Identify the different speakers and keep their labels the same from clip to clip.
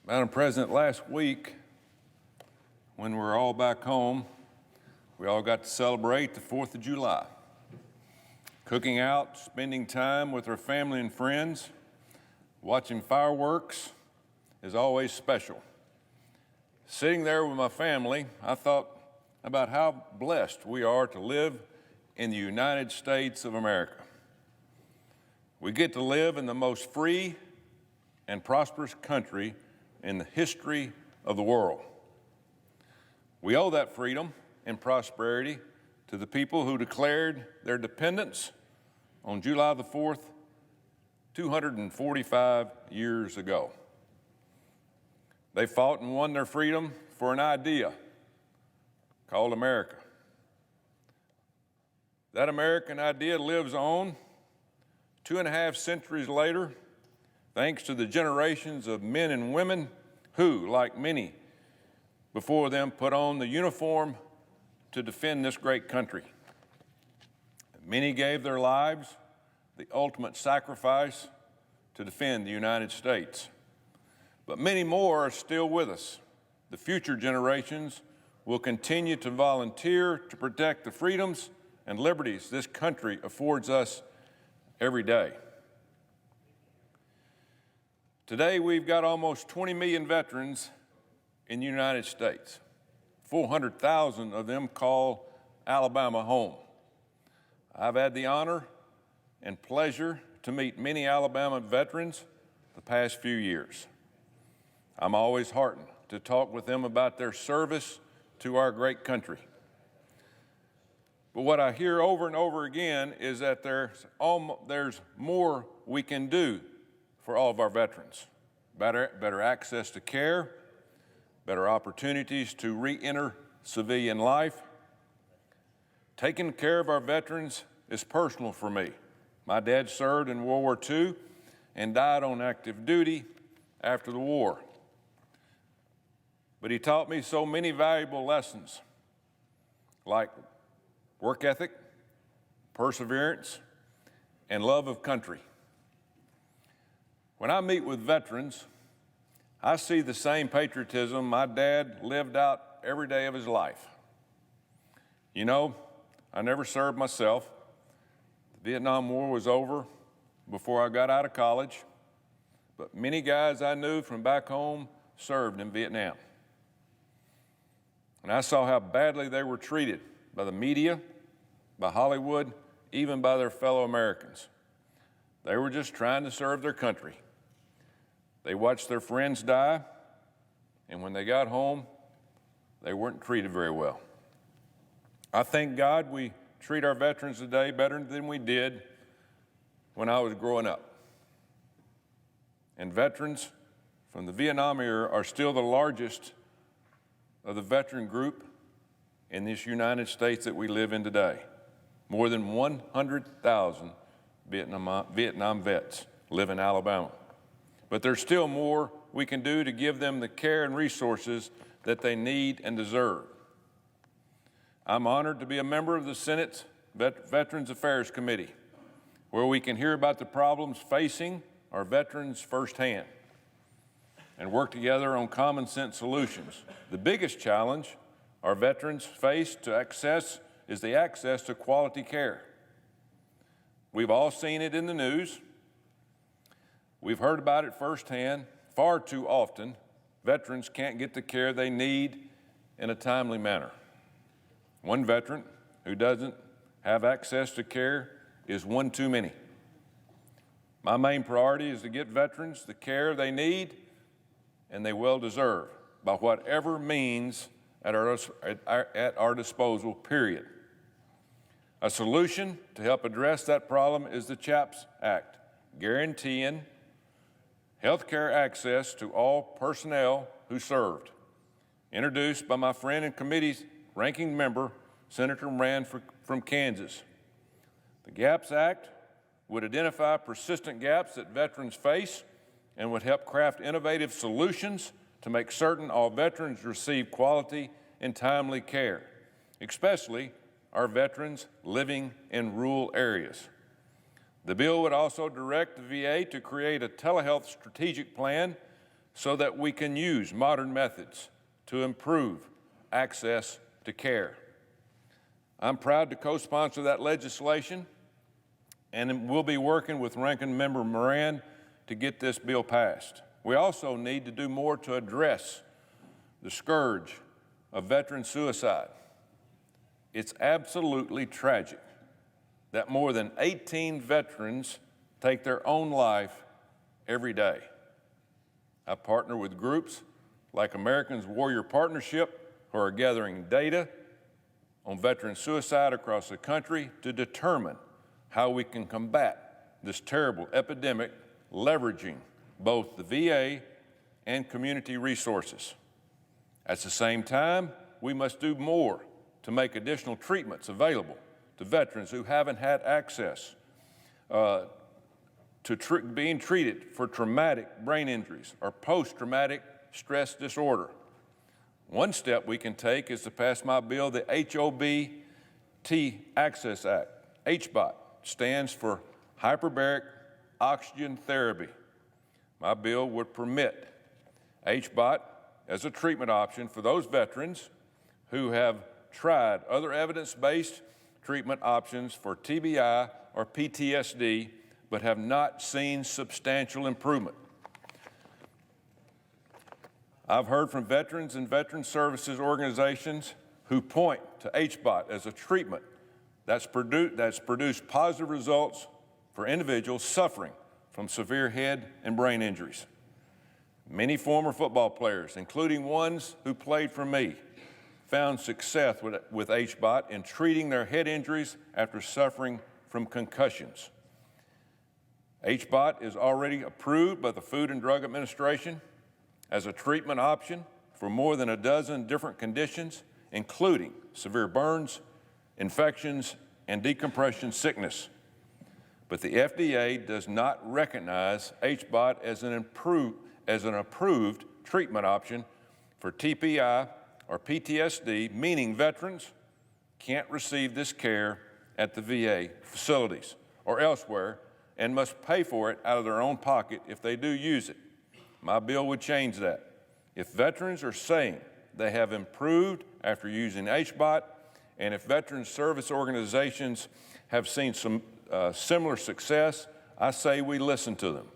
Speaker 1: Madam President, last week, when we were all back home, we all got to celebrate the 4th of July. Cooking out, spending time with our family and friends, watching fireworks is always special. Sitting there with my family, I thought about how blessed we are to live in the United States of America. We get to live in the most free and prosperous country in the history of the world. We owe that freedom and prosperity to the people who declared their dependence on July the 4th, 245 years ago. They fought and won their freedom for an idea called America. That American idea lives on 2.5 centuries later, thanks to the generations of men and women who, like many before them, put on the uniform to defend this great country. Many gave their lives, the ultimate sacrifice, to defend the United States. But many more are still with us. The future generations will continue to volunteer to protect the freedoms and liberties this country affords us every day. Today, we've got almost 20 million veterans in the United States. 400,000 of them call Alabama home. I've had the honor and pleasure to meet many Alabama veterans the past few years. I'm always heartened to talk with them about their service to our great country. But what I hear over and over again is that there's more we can do for all of our veterans. Better access to care, better opportunities to re-enter civilian life. Taking care of our veterans is personal for me. My dad served in World War II and died on active duty after the war. But he taught me so many valuable lessons, like work ethic, perseverance, and love of country. When I meet with veterans, I see the same patriotism my dad lived out every day of his life. You know, I never served myself. The Vietnam War was over before I got out of college, but many guys I knew from back home served in Vietnam. And I saw how badly they were treated by the media, by Hollywood, even by their fellow Americans. They were just trying to serve their country. They watched their friends die, and when they got home, they weren't treated very well. I thank God we treat our veterans today better than we did when I was growing up. And veterans from the Vietnam era are still the largest of the veteran group in this United States that we live in today. More than 100,000 Vietnam vets live in Alabama. But there's still more we can do to give them the care and resources that they need and deserve. I'm honored to be a member of the Senate's Veterans Affairs Committee, where we can hear about the problems facing our veterans firsthand and work together on common sense solutions. The biggest challenge our veterans face is the access to quality care. We've all seen it in the news. We've heard about it firsthand. Far too often, veterans can't get the care they need in a timely manner. One veteran who doesn't have access to care is one too many. My main priority is to get veterans the care they need and they well deserve by whatever means at our disposal, period. A solution to help address that problem is the CHAPS Act, guaranteeing health care access to all personnel who served, introduced by my friend and committee's ranking member, Senator Moran from Kansas. The GAPS Act would identify persistent gaps that veterans face and would help craft innovative solutions to make certain all veterans receive quality and timely care, especially our veterans living in rural areas. The bill would also direct the VA to create a telehealth strategic plan so that we can use modern methods to improve access to care. I'm proud to co-sponsor that legislation, and we'll be working with Ranking Member Moran to get this bill passed. We also need to do more to address the scourge of veteran suicide. It's absolutely tragic that more than 18 veterans take their own life every day. I partner with groups like Americans Warrior Partnership, who are gathering data on veteran suicide across the country to determine how we can combat this terrible epidemic, leveraging both the VA and community resources. At the same time, we must do more to make additional treatments available to veterans who haven't had access to being treated for traumatic brain injuries or post-traumatic stress disorder. One step we can take is to pass my bill, the HOBT Access Act. HBOT stands for Hyperbaric Oxygen Therapy. My bill would permit HBOT as a treatment option for those veterans who have tried other evidence-based treatment options for TBI or PTSD, but have not seen substantial improvement. I've heard from veterans and veteran services organizations who point to HBOT as a treatment that's produced positive results for individuals suffering from severe head and brain injuries. Many former football players, including ones who played for me, found success with HBOT in treating their head injuries after suffering from concussions. HBOT is already approved by the Food and Drug Administration as a treatment option for more than a dozen different conditions, including severe burns, infections, and decompression sickness. But the FDA does not recognize HBOT as an approved treatment option for TPI or PTSD, meaning veterans can't receive this care at the VA facilities or elsewhere and must pay for it out of their own pocket if they do use it. My bill would change that. If veterans are saying they have improved after using HBOT, and if veteran service organizations have seen some similar success, I say we listen to them.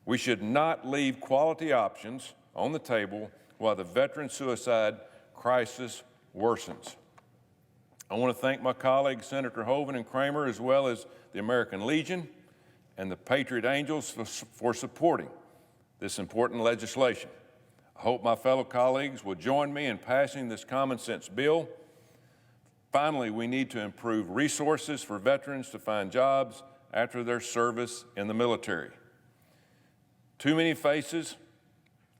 Speaker 1: We should not leave quality options on the table while the veteran suicide crisis worsens. I want to thank my colleagues, Senator Hoeven and Kramer, as well as the American Legion and the Patriot Angels for supporting this important legislation. I hope my fellow colleagues will join me in passing this common sense bill. Finally, we need to improve resources for veterans to find jobs after their service in the military. Too many face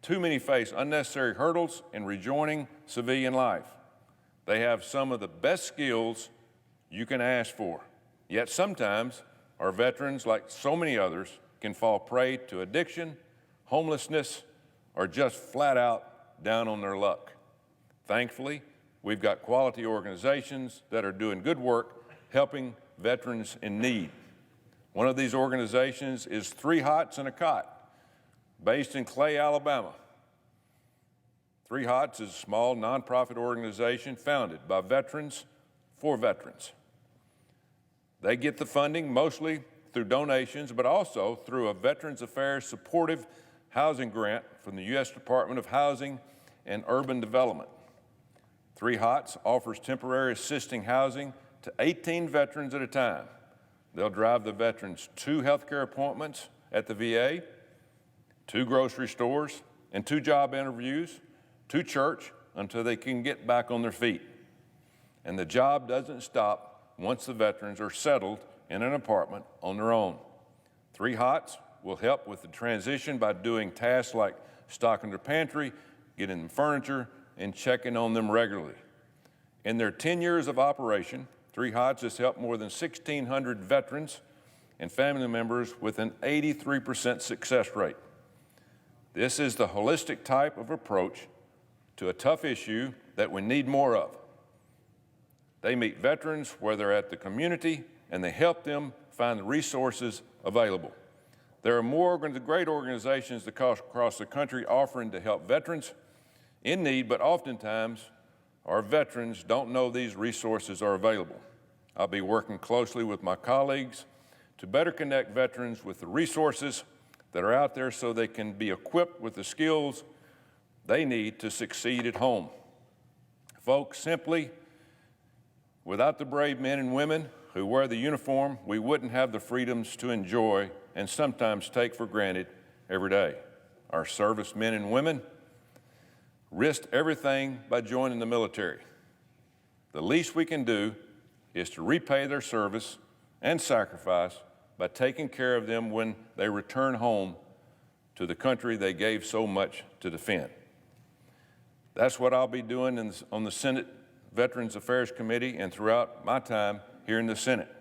Speaker 1: unnecessary hurdles in rejoining civilian life. They have some of the best skills you can ask for. Yet sometimes our veterans, like so many others, can fall prey to addiction, homelessness, or just flat out down on their luck. Thankfully, we've got quality organizations that are doing good work helping veterans in need. One of these organizations is 3 Hots and a Cot, based in Clay, Alabama. 3 Hots is a small nonprofit organization founded by veterans for veterans. They get the funding mostly through donations, but also through a Veterans Affairs supportive housing grant from the U.S. Department of Housing and Urban Development. 3 Hots offers temporary assisting housing to 18 veterans at a time. They'll drive the veterans 2 healthcare appointments at the VA, 2 grocery stores, and 2 job interviews, 2 church, until they can get back on their feet. And the job doesn't stop once the veterans are settled in an apartment on their own. 3 Hots will help with the transition by doing tasks like stocking their pantry, getting them furniture, and checking on them regularly. In their 10 years of operation, 3 Hots has helped more than 1,600 veterans and family members with an 83% success rate. This is the holistic type of approach to a tough issue that we need more of. They meet veterans where they're at the community, and they help them find the resources available. There are more great organizations across the country offering to help veterans in need, but oftentimes our veterans don't know these resources are available. I'll be working closely with my colleagues to better connect veterans with the resources that are out there so they can be equipped with the skills they need to succeed at home. Folks, simply, without the brave men and women who wear the uniform, we wouldn't have the freedoms to enjoy and sometimes take for granted every day. Our servicemen and women risked everything by joining the military. The least we can do is to repay their service and sacrifice by taking care of them when they return home to the country they gave so much to defend. That's what I'll be doing on the Senate Veterans Affairs Committee and throughout my time here in the Senate.